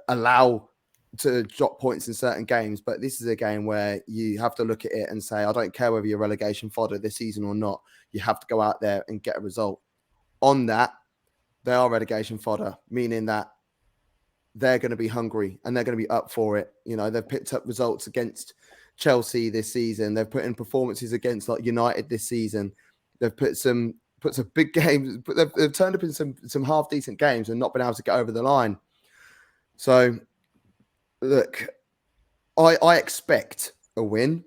allow to drop points in certain games, but this is a game where you have to look at it and say, I don't care whether you're relegation fodder this season or not. You have to go out there and get a result. On that, they are relegation fodder, meaning that they're going to be hungry and they're going to be up for it. You know, they've picked up results against Chelsea this season. They've put in performances against like United this season. They've put some big games. They've turned up in some half decent games and not been able to get over the line. So, look, I expect a win,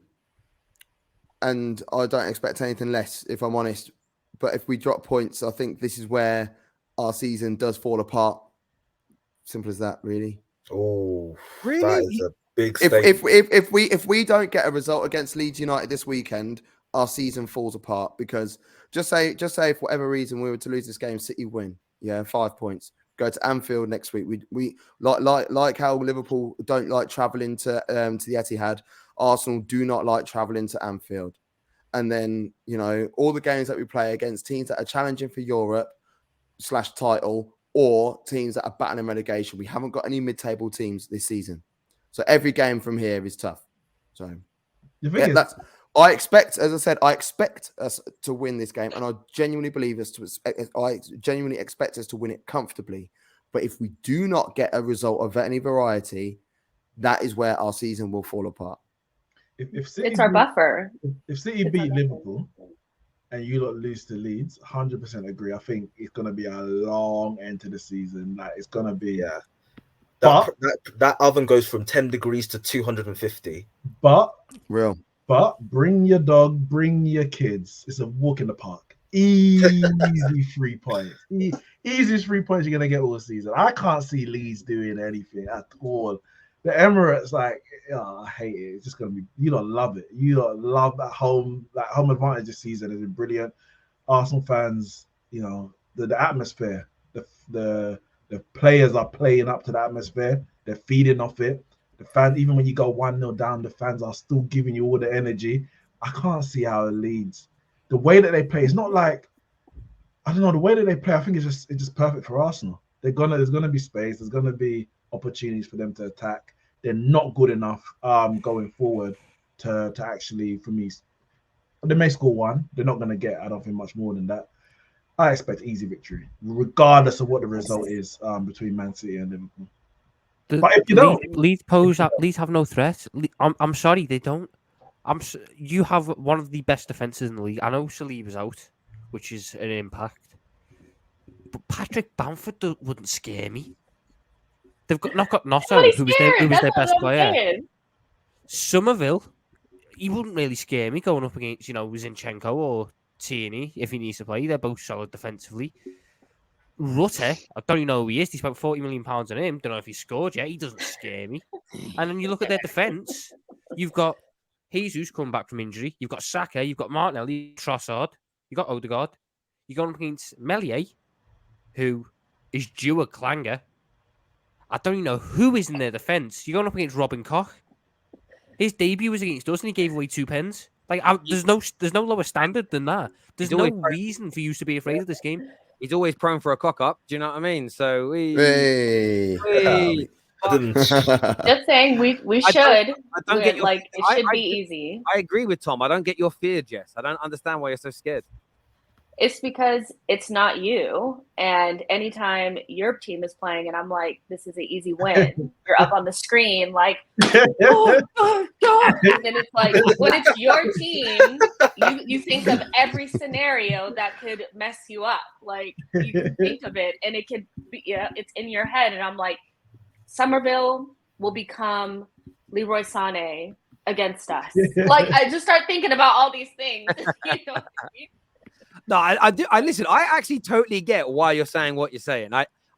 and I don't expect anything less, if I'm honest. But if we drop points, I think this is where our season does fall apart. Simple as that, really. Oh, really? That is a big statement. If we don't get a result against Leeds United this weekend, our season falls apart. Because just say for whatever reason we were to lose this game, City win, 5 points. Go to Anfield next week. We like how Liverpool don't like traveling to the Etihad. Arsenal do not like traveling to Anfield. And then, all the games that we play against teams that are challenging for Europe / title, or teams that are battling relegation. We haven't got any mid-table teams this season. So every game from here is tough. So I expect, as I said, I expect us to win this game, and I genuinely expect us to win it comfortably. But if we do not get a result of any variety, that is where our season will fall apart. If City it's our buffer. If City beat Liverpool and you lot lose to Leeds, 100% agree. I think it's going to be a long end to the season. Like, it's going to be... That oven goes from 10 degrees to 250. But bring your dog, bring your kids. It's a walk in the park. Easy 3 points. Easiest 3 points you're going to get all season. I can't see Leeds doing anything at all. The Emirates, I hate it. It's just going to be, you don't love it. You don't love that home advantage this season has been brilliant. Arsenal fans, the atmosphere, the players are playing up to the atmosphere. They're feeding off it. The fans, even when you go 1-0 down, the fans are still giving you all the energy. I can't see how it leads. The way that they play, it's not like, I don't know, the way that they play, I think it's just perfect for Arsenal. There's gonna be space, there's gonna be opportunities for them to attack. They're not good enough going forward to actually, for me, they may score one. They're not going to get, I don't think, much more than that. I expect easy victory, regardless of what the result is between Man City and Liverpool. But if you don't, Leeds have no threat. I'm sorry, they don't. You have one of the best defenses in the league. I know Saliba's out, which is an impact, but Patrick Bamford wouldn't scare me. They've not got Noto, who was their best player. Somerville, he wouldn't really scare me going up against, Zinchenko or Tierney if he needs to play. They're both solid defensively. Rutter, I don't even know who he is. They spent £40 million on him. Don't know if he scored yet. He doesn't scare me. And then you look at their defence. You've got Jesus coming back from injury. You've got Saka. You've got Martinelli, Trossard. You've got Odegaard. You're going up against Meslier, who is due a clanger. I don't even know who is in their defence. You're going up against Robin Koch. His debut was against us and he gave away 2 pens. There's no lower standard than that. There's no reason for you to be afraid of this game. He's always prone for a cock up. Do you know what I mean? So just saying we should. It should be easy. I agree with Tom. I don't get your fear, Jess. I don't understand why you're so scared. It's because it's not you. And anytime your team is playing and I'm like, this is an easy win, you're up on the screen like, oh, God. And then it's like, when it's your team, you think of every scenario that could mess you up. Like, you can think of it and it could be, it's in your head. And I'm like, Somerville will become Leroy Sané against us. Like, I just start thinking about all these things. You know what I mean? No, I do. I listen. I actually totally get why you're saying what you're saying.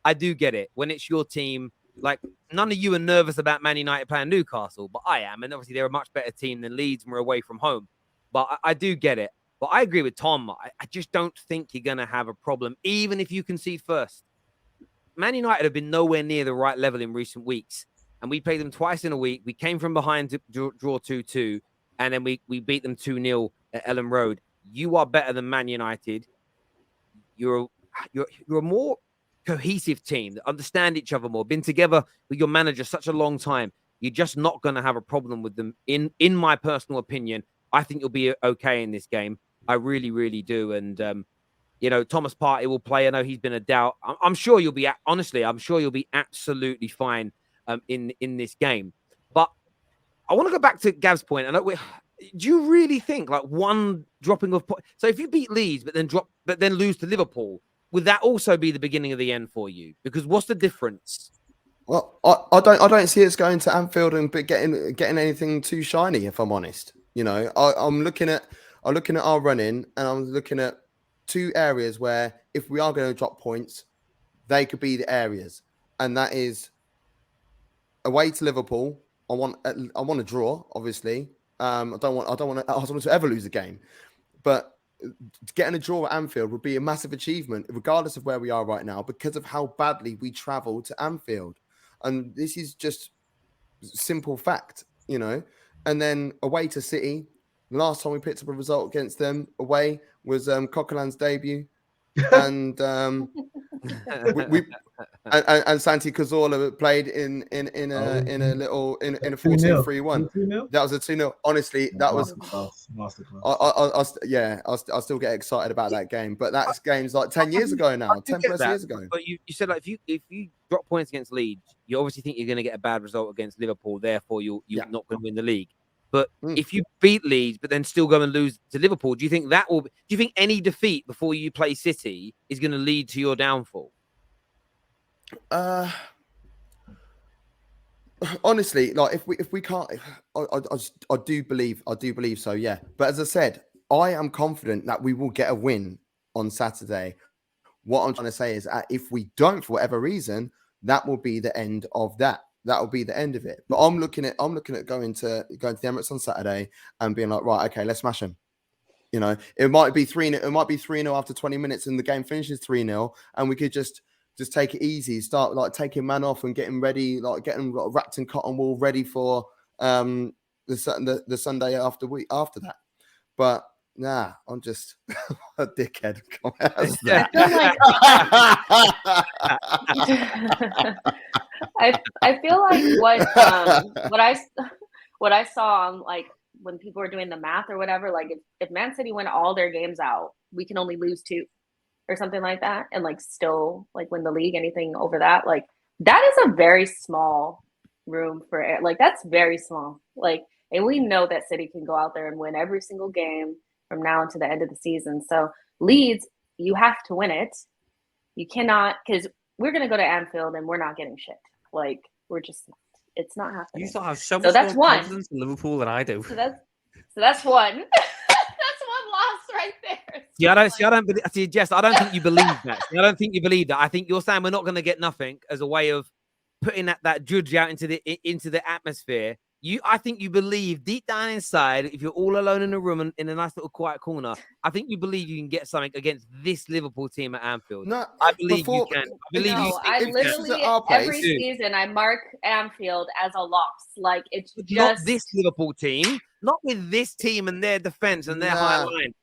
I do get it. When it's your team, like, none of you are nervous about Man United playing Newcastle, but I am. And obviously they're a much better team than Leeds and we're away from home. But I do get it. But I agree with Tom. I just don't think you're going to have a problem, even if you concede first. Man United have been nowhere near the right level in recent weeks. And we played them twice in a week. We came from behind to draw 2-2. And then we beat them 2-0 at Ellen Road. You are better than Man United. You're a more cohesive team that understand each other more, been together with your manager such a long time, you're just not going to have a problem with them. In my personal opinion, I think you'll be okay in this game. I really, really do. And Thomas Partey will play. I know he's been a doubt. I'm sure you'll be honestly. I'm sure you'll be absolutely fine in this game. But I want to go back to Gav's point. And do you really think like one dropping of points? So if you beat Leeds but then lose to Liverpool, would that also be the beginning of the end for you? Because what's the difference? Well, I don't see us going to Anfield and getting anything too shiny. If I'm honest, I'm looking at our running, and I'm looking at two areas where if we are going to drop points, they could be the areas, and that is away to Liverpool. I want a draw, obviously. I don't want to ever lose a game, but getting a draw at Anfield would be a massive achievement, regardless of where we are right now, because of how badly we travel to Anfield. And this is just simple fact, And then away to City, the last time we picked up a result against them away was Coquelin's debut, and and Santi Cazorla played in a 14-3-1. That was a 2-0. Honestly, that was masterclass. I still get excited about that game, but that game's like 10 years ago now, 10 plus years ago. But you said like if you drop points against Leeds, you obviously think you're going to get a bad result against Liverpool, therefore you're not going to win the league. But if you beat Leeds, but then still go and lose to Liverpool, do you think any defeat before you play City is going to lead to your downfall? Honestly, like if we can't, I do believe so. Yeah, but as I said, I am confident that we will get a win on Saturday. What I'm trying to say is, if we don't, for whatever reason, that will be the end of that. That will be the end of it. But I'm looking at going to the Emirates on Saturday and being like, right, okay, let's smash them. It might be 3-0. It might be 3-0 after 20 minutes, and the game finishes 3-0, and we could just take it easy, start like taking man off and getting ready, like getting wrapped in cotton wool, ready for the Sunday after that. But nah, I'm just a dickhead. I feel like what I saw on like when people were doing the math or whatever, like if Man City win all their games out, we can only lose 2 or something like that, and like still like win the league. Anything over that, like that is a very small room for it. Like that's very small. Like, and we know that City can go out there and win every single game from now until the end of the season. So Leeds, you have to win it. You cannot, because we're gonna go to Anfield and we're not getting shit. Like it's not happening. You still have so much more confidence in Liverpool than I do. So that's one. That's one loss right there. Jess, I don't think you believe that. I don't think you believe that. I think you're saying we're not going to get nothing as a way of putting that judge out into the atmosphere. I think you believe deep down inside, if you're all alone in a room and in a nice little quiet corner, I think you believe you can get something against this Liverpool team at Anfield. No, I believe you can. I literally every season I mark Anfield as a loss. Like it's just not this Liverpool team, not with this team and their defense and their high line.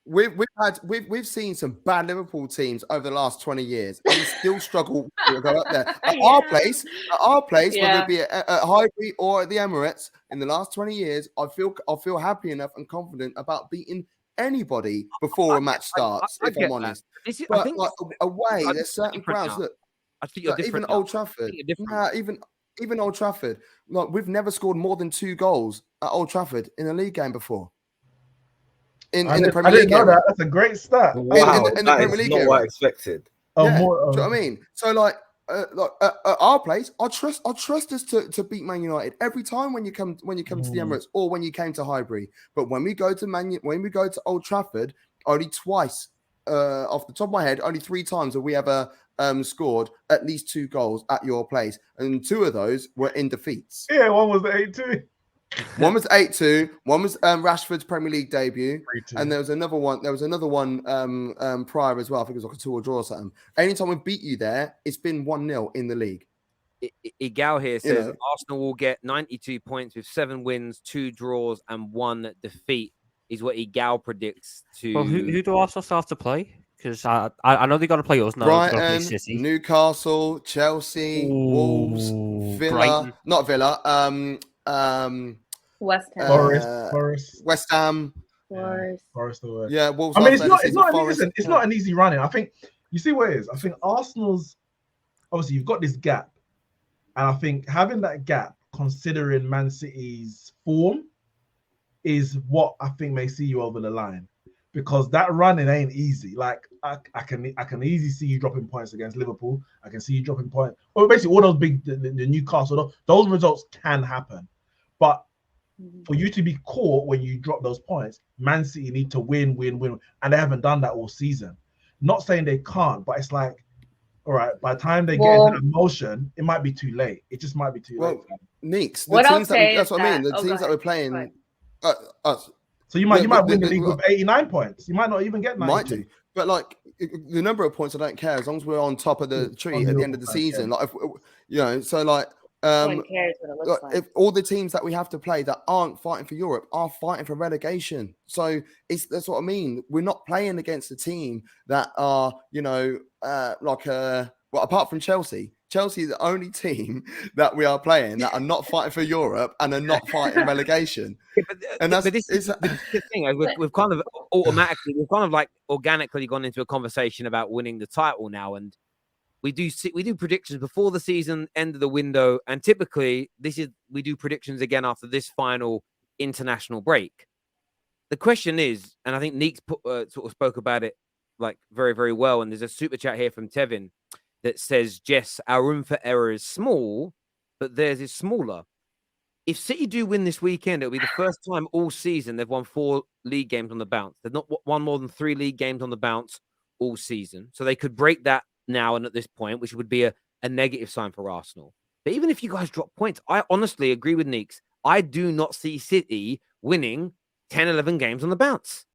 We've seen some bad Liverpool teams over the last 20 years and still struggle to go up there. At our place, whether it be at Highbury or at the Emirates, in the last 20 years, I feel happy enough and confident about beating anybody before a match starts. If I'm honest, but like away, there's certain grounds. Look, I think you're even Old Trafford. Even Old Trafford. Like we've never scored more than 2 goals at Old Trafford in a league game before. In the Premier League, know that. That's a great stat. Wow, in the Premier League, not what I expected. Do you know what I mean? So, like at our place, I trust us to beat Man United every time when you come to the Emirates or when you came to Highbury. But when we go to Old Trafford, only twice, off the top of my head, only 3 times have we ever scored at least 2 goals at your place, and 2 of those were in defeats. Yeah, one was the 8-2. One was 8-2. One was Rashford's Premier League debut, 3-2. And there was another one. Prior as well. I think it was like a 2 or draw or something. Anytime we beat you there, it's been 1-0 in the league. Igal here says Arsenal will get 92 points with 7 wins, 2 draws, and 1 defeat. Is what Igal predicts to. Well, who do Arsenal still have to play? Because I know they got to play us now. They've got to play Brighton, City. Newcastle, Chelsea, Wolves, Ooh, Villa, Brighton. not Villa, West Ham. Forest. West Ham. Forest. Forest away. Yeah, Wolves. I mean, after it's this not, season, Forest. listen, it's not an easy running. I think you see what it is. I think Arsenal's obviously you've got this gap, and I think having that gap, considering Man City's form, is what I think may see you over the line, because that running ain't easy. Like I can easily see you dropping points against Liverpool. I can see you dropping points. Well, basically all those big the Newcastle, those results can happen, but for you to be caught when you drop those points, Man City need to win, and they haven't done that all season. Not saying they can't, but it's like, all right, by the time they get into that motion, it might be too late. It just might be too late. Neeks, the What I'll teams that say that's is what I mean. that- The teams that go we're ahead. playing, Go us So you might win the the- league with 89 points. You might not even get 90. might do, but like the number of points, I don't care as long as we're on top of the tree at the end of the season. Like, so like. No one cares what it looks like. If all the teams that we have to play that aren't fighting for Europe are fighting for relegation, so that's what I mean. We're not playing against a team that are, well, apart from Chelsea. Chelsea is the only team that we are playing that are not fighting for Europe and are not fighting relegation. Yeah, And but this is the thing. We've kind of organically gone into a conversation about winning the title now, and we do predictions before the season, end of the window, and typically we do predictions again after this final international break. The question is, and I think Neeks sort of spoke about it like very, very well, and there's a super chat here from Tevin that says, Jess, our room for error is small, but theirs is smaller. If City do win this weekend, it'll be the first time all season they've won 4 league games on the bounce. They've not won more than 3 league games on the bounce all season. So they could break that now and at this point, which would be a negative sign for Arsenal. But even if you guys drop points, I honestly agree with Neeks. I do not see City winning 10, 11 games on the bounce.